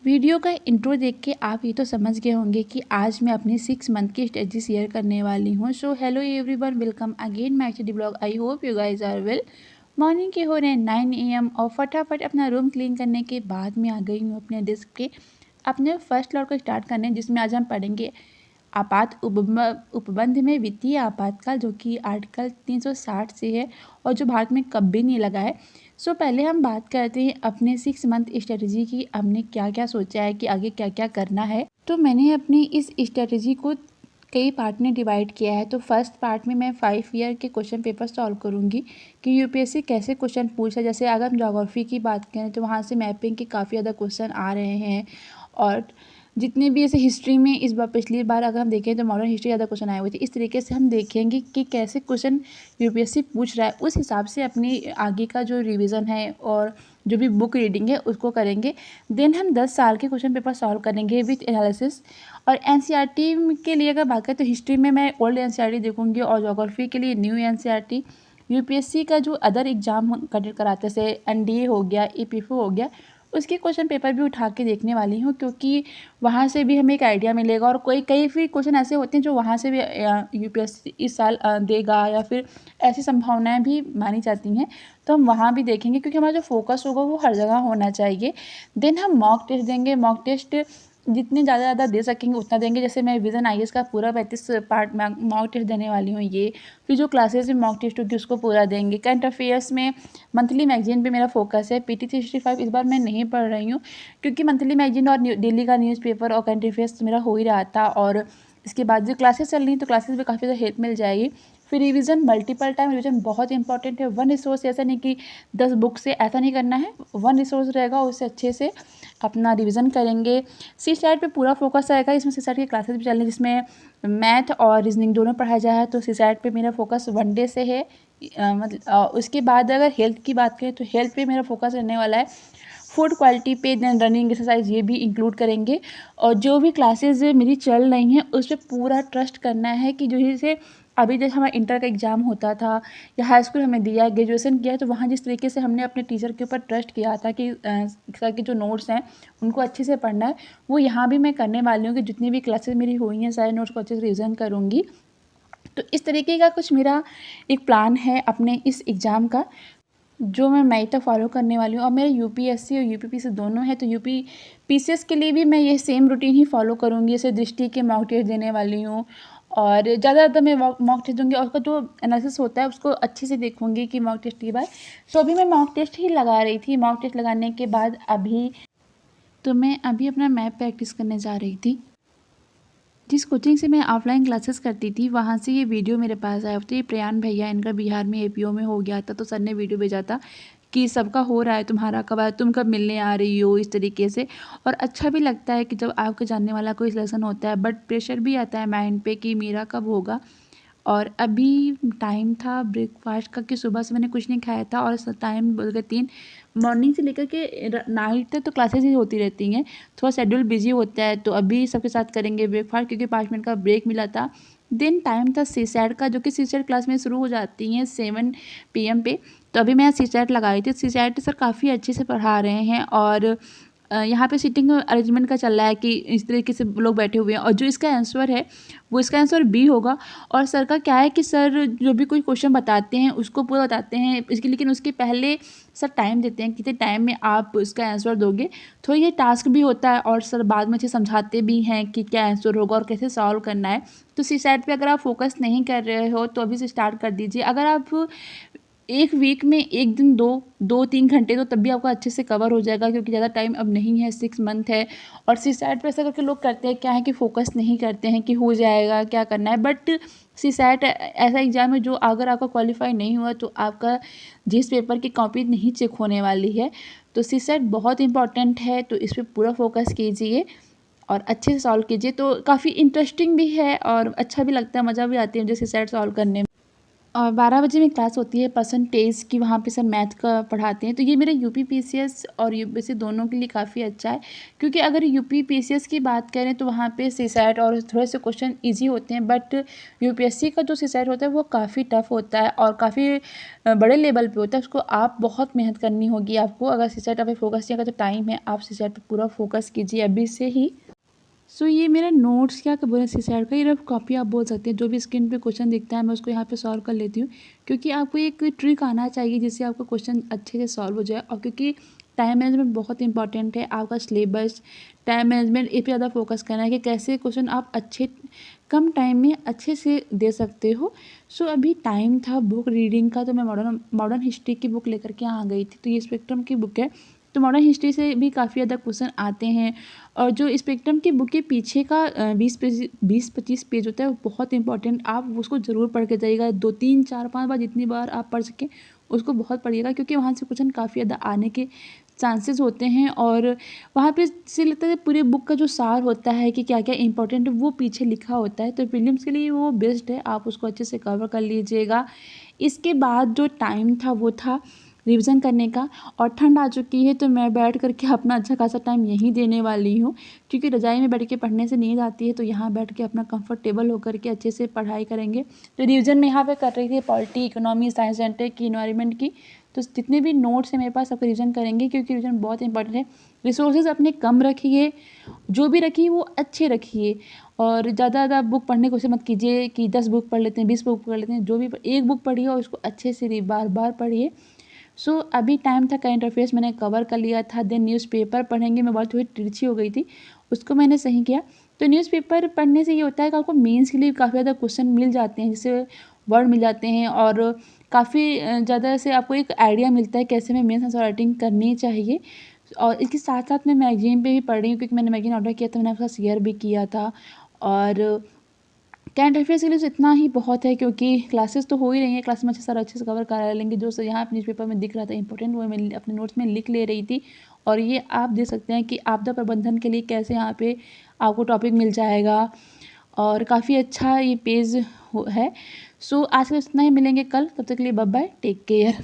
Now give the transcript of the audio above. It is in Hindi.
वीडियो का इंट्रो देख के आप ये तो समझ गए होंगे कि आज मैं अपनी 6 मंथ की स्ट्रेटजी शेयर करने वाली हूँ। So hello everyone, welcome again my HD blog. I hope you guys are well. Morning के हो रहे हैं 9 AM और फटाफट अपना रूम क्लीन करने के बाद मैं आ गई हूँ अपने डेस्क पे अपने फर्स्ट फ्लोर को स्टार्ट करने, जिसमें आज हम पढ़ेंगे उपबंध में वित्तीय आपातकाल, जो कि आर्टिकल 360 से है और जो भारत में कभी नहीं लगा है। सो पहले हम बात करते हैं अपने 6 मंथ स्ट्रेटजी की। हमने क्या क्या सोचा है कि आगे क्या क्या करना है। तो मैंने अपनी इस स्ट्रेटजी को कई पार्ट में डिवाइड किया है। तो फर्स्ट पार्ट में मैं 5 ईयर के क्वेश्चन पेपर सॉल्व करूंगी कि यूपीएससी कैसे क्वेश्चन पूछा। जैसे अगर हम ज्योग्राफी की बात करें तो वहाँ से मैपिंग के काफ़ी ज़्यादा क्वेश्चन आ रहे हैं, और जितने भी ऐसे हिस्ट्री में इस बार पिछली बार अगर हम देखें तो मॉडर्न हिस्ट्री ज़्यादा क्वेश्चन आए हुए थे। इस तरीके से हम देखेंगे कि कैसे क्वेश्चन यूपीएससी पूछ रहा है, उस हिसाब से अपनी आगे का जो रिवीजन है और जो भी बुक रीडिंग है उसको करेंगे। देन हम 10 साल के क्वेश्चन पेपर सॉल्व करेंगे विथ एनालिसिस। और एनसीईआरटी के लिए अगर बात करें तो हिस्ट्री में मैं ओल्ड एनसीईआरटी देखूंगी और ज्योग्राफी के लिए न्यू एनसीईआरटी। यूपीएससी का जो अदर एग्जाम कंडक्ट कराते हैं, जैसे एनडीए हो गया, एपीएफओ हो गया, उसके क्वेश्चन पेपर भी उठा के देखने वाली हूँ, क्योंकि वहाँ से भी हमें एक आइडिया मिलेगा। और कई भी क्वेश्चन ऐसे होते हैं जो वहाँ से भी यूपीएससी इस साल देगा, या फिर ऐसी संभावनाएं भी मानी जाती हैं, तो हम वहाँ भी देखेंगे, क्योंकि हमारा जो फोकस होगा वो हर जगह होना चाहिए। देन हम मॉक टेस्ट देंगे। मॉक टेस्ट जितने ज़्यादा दे सकेंगे उतना देंगे। जैसे मैं विजन आईएएस का पूरा 35 पार्ट मॉक टेस्ट देने वाली हूँ ये। फिर जो क्लासेस में मॉक टेस्ट होगी उसको पूरा देंगे। करंट अफेयर्स में मंथली मैगजीन पे मेरा फोकस है। पीटी 365 इस बार मैं नहीं पढ़ रही हूँ, क्योंकि मंथली मैगजीन और डेली का न्यूज़पेपर और करंट अफेयर्स मेरा हो ही रहा था, और इसके बाद जो क्लासेस चल रही हैं तो क्लासेस में काफ़ी ज़्यादा हेल्प मिल जाएगी। फिर रिवीजन, मल्टीपल टाइम रिवीजन बहुत इंपॉर्टेंट है। वन रिसोर्स, ऐसा नहीं कि 10 बुक से, ऐसा नहीं करना है। वन रिसोर्स रहेगा, उससे अच्छे से अपना रिवीजन करेंगे। सी सैट पे पूरा फोकस रहेगा। इसमें सी सैट की क्लासेस भी चल रही हैं, जिसमें मैथ और रीजनिंग दोनों पढ़ाया जाए है। तो सी सैट पे मेरा फोकस 1 डे से है। उसके बाद अगर हेल्थ की बात करें तो हेल्थ पे मेरा फोकस रहने वाला है। फूड क्वालिटी पे, देन रनिंग एक्सरसाइज, ये भी इंक्लूड करेंगे। और जो भी क्लासेस मेरी चल रही हैं उस पर पूरा ट्रस्ट करना है, कि जो जैसे अभी जैसे हमारा इंटर का एग्ज़ाम होता था या हाई स्कूल हमें दिया, ग्रेजुएशन किया है, तो वहाँ जिस तरीके से हमने अपने टीचर के ऊपर ट्रस्ट किया था कि सर के जो नोट्स हैं उनको अच्छे से पढ़ना है, वो यहाँ भी मैं करने वाली हूँ। कि जितनी भी क्लासेस मेरी हुई हैं सारे नोट्स को अच्छे से रिविज़न करूँगी। तो इस तरीके का कुछ मेरा एक प्लान है अपने इस एग्ज़ाम का, जो मैं मई तक फॉलो करने वाली हूँ। और मेरे यूपीएससी और यूपीपीसी दोनों है, तो यूपीपीसीएस के लिए भी मैं ये सेम रूटीन ही फॉलो करूँगी। जैसे दृष्टि के मॉक टेस्ट देने वाली हूँ, और ज़्यादातर मैं मॉक टेस्ट दूँगी, और उसका जो एनालिसिस होता है उसको अच्छे से देखूँगी कि मॉक टेस्ट के बाद। तो अभी मैं मॉक टेस्ट ही लगा रही थी। मॉक टेस्ट लगाने के बाद मैं अभी अपना मैप प्रैक्टिस करने जा रही थी। जिस कोचिंग से मैं ऑफलाइन क्लासेस करती थी वहाँ से ये वीडियो मेरे पास आया। तो ये प्रयान भैया, इनका बिहार में एपीओ में हो गया था, तो सर ने वीडियो भेजा था कि सबका हो रहा है, तुम्हारा कब आया, तुम कब मिलने आ रही हो, इस तरीके से। और अच्छा भी लगता है कि जब आपके जानने वाला कोई सिलेक्शन होता है, बट प्रेशर भी आता है माइंड पे कि मेरा कब होगा। और अभी टाइम था ब्रेकफास्ट का कि सुबह से मैंने कुछ नहीं खाया था, और टाइम बोल के 3 मॉर्निंग से लेकर के नाइट तक तो क्लासेस ही होती रहती हैं। थोड़ा शेड्यूल बिजी होता है, तो अभी सबके साथ करेंगे ब्रेकफास्ट, क्योंकि 5 मिनट का ब्रेक मिला था। दिन टाइम था सीसैट का, जो कि सीसैट क्लास में शुरू हो जाती हैं 7 PM पे। तो अभी मैं सीसैट लगाई थी। सीसैट सर काफ़ी अच्छे से पढ़ा रहे हैं, और यहाँ पे सीटिंग अरेंजमेंट का चल रहा है कि इस तरीके से लोग बैठे हुए हैं, और जो इसका आंसर है वो इसका आंसर बी होगा। और सर का क्या है कि सर जो भी कोई क्वेश्चन बताते हैं उसको पूरा बताते हैं इसके, लेकिन उसके पहले सर टाइम देते हैं, कितने टाइम में आप उसका आंसर दोगे। तो ये टास्क भी होता है, और सर बाद में अच्छे समझाते भी हैं कि क्या आंसर होगा और कैसे सॉल्व करना है। तो सी सैट पे अगर आप फोकस नहीं कर रहे हो तो अभी से स्टार्ट कर दीजिए। अगर आप एक वीक में एक दिन 2-3 घंटे, तो तब भी आपका अच्छे से कवर हो जाएगा, क्योंकि ज़्यादा टाइम अब नहीं है, 6 मंथ है। और सी सैट पे ऐसा करके लोग करते हैं क्या है कि फोकस नहीं करते हैं कि हो जाएगा, क्या करना है। बट सी सैट ऐसा एग्ज़ाम है जो अगर आपका क्वालिफाई नहीं हुआ तो आपका जिस पेपर की कॉपी नहीं चेक होने वाली है। तो सी सैट बहुत इंपॉर्टेंट है, तो इस पर पूरा फोकस कीजिए और अच्छे से सॉल्व कीजिए। तो काफ़ी इंटरेस्टिंग भी है और अच्छा भी लगता है, मज़ा भी आती है मुझे सी सैट सॉल्व करने में। और 12 बजे में क्लास होती है परसेंटेज की, वहाँ पे सर मैथ का पढ़ाते हैं। तो ये मेरे यूपी पीसीएस और यूपीएससी दोनों के लिए काफ़ी अच्छा है, क्योंकि अगर यूपी पीसीएस की बात करें तो वहाँ पे सीसैट और थोड़े से क्वेश्चन इजी होते हैं, बट यूपीएससी का जो सीसैट होता है वो काफ़ी टफ होता है और काफ़ी बड़े लेवल पे होता है। उसको आप बहुत मेहनत करनी होगी आपको। अगर सीसैट पे फोकस किया, अगर तो टाइम है, आप सीसैट पे पूरा फोकस कीजिए अभी से ही। सो ये मेरा नोट्स क्या बोले सीसैट का, ये रफ कॉपी आप बोल सकते हैं। जो भी स्क्रीन पे क्वेश्चन दिखता है मैं उसको यहाँ पे सॉल्व कर लेती हूँ, क्योंकि आपको एक ट्रिक आना चाहिए जिससे आपका क्वेश्चन अच्छे से सॉल्व हो जाए। और क्योंकि टाइम मैनेजमेंट बहुत इंपॉर्टेंट है, आपका सिलेबस टाइम मैनेजमेंट इस पर ज़्यादा फोकस करना है कि कैसे क्वेश्चन आप अच्छे कम टाइम में अच्छे से दे सकते हो। सो अभी टाइम था बुक रीडिंग का, तो मैं मॉडर्न हिस्ट्री की बुक लेकर के आ गई थी। तो ये स्पेक्ट्रम की बुक है, तो मॉडर्न हिस्ट्री से भी काफ़ी ज़्यादा क्वेश्चन आते हैं। और जो स्पेक्ट्रम की बुक के पीछे का 20-25 पेज होता है वो बहुत इंपॉर्टेंट, आप उसको ज़रूर पढ़ के जाइएगा। 2-3-4-5 बार जितनी बार आप पढ़ सकें उसको बहुत पढ़िएगा, क्योंकि वहाँ से क्वेश्चन काफ़ी ज़्यादा आने के चांसेस होते हैं। और वहाँ पे से लगता है पूरे बुक का जो सार होता है कि क्या क्या इंपॉर्टेंट है वो पीछे लिखा होता है। तो प्रीलिम्स के लिए वो बेस्ट है, आप उसको अच्छे से कवर कर लीजिएगा। इसके बाद जो टाइम था वो था रिवीजन करने का। और ठंड आ चुकी है तो मैं बैठ करके अपना अच्छा खासा टाइम यहीं देने वाली हूँ, क्योंकि रज़ाई में बैठ के पढ़ने से नींद आती है। तो यहाँ बैठ के अपना कंफर्टेबल होकर के अच्छे से पढ़ाई करेंगे। तो रिवीजन में यहाँ पे कर रही थी पॉलिटी, इकोनॉमी, साइंस सेंटर की, इन्वायरमेंट की। तो जितने भी नोट्स हैं मेरे पास सबको रिवीजन करेंगे, क्योंकि रिवीजन बहुत इंपॉर्टेंट है। रिसोर्सेज अपने कम रखिए, जो भी रखिए वो अच्छे रखिए। और ज़्यादा बुक पढ़ने की कोशिश मत कीजिए कि 10 बुक पढ़ लेते हैं, 20 बुक पढ़ लेते हैं। जो भी एक बुक पढ़िए और उसको अच्छे से बार बार पढ़िए। सो अभी टाइम था, करंट अफेयर्स मैंने कवर कर लिया था। देन न्यूज़पेपर पढ़ेंगे, मैं बहुत थोड़ी तिरछी हो गई थी, उसको मैंने सही किया। तो न्यूज़पेपर पढ़ने से ये होता है कि आपको मेंस के लिए काफ़ी ज़्यादा क्वेश्चन मिल जाते हैं, जैसे वर्ड मिल जाते हैं। और काफ़ी ज़्यादा से आपको एक आइडिया मिलता है कैसे हमें मेंस आंसर राइटिंग करनी चाहिए। और इसके साथ साथ मैं मैगजीन पे भी पढ़ रही हूँ, क्योंकि मैंने मैगजीन ऑर्डर किया था, मैंने आपके साथ शेयर भी किया था। और करंट अफेयर्स के लिए तो इतना ही बहुत है, क्योंकि क्लासेस तो हो ही रही हैं, क्लास में अच्छे से कवर करा लेंगे। जो यहाँ न्यूज़पेपर में दिख रहा था इंपॉर्टेंट, वो मैं अपने नोट्स में लिख ले रही थी। और ये आप देख सकते हैं कि आपदा प्रबंधन के लिए कैसे यहाँ पे आपको टॉपिक मिल जाएगा। और काफ़ी अच्छा ये पेज है। सो आज के इतना ही, मिलेंगे कल, तब तक के लिए बाय बाय, टेक केयर।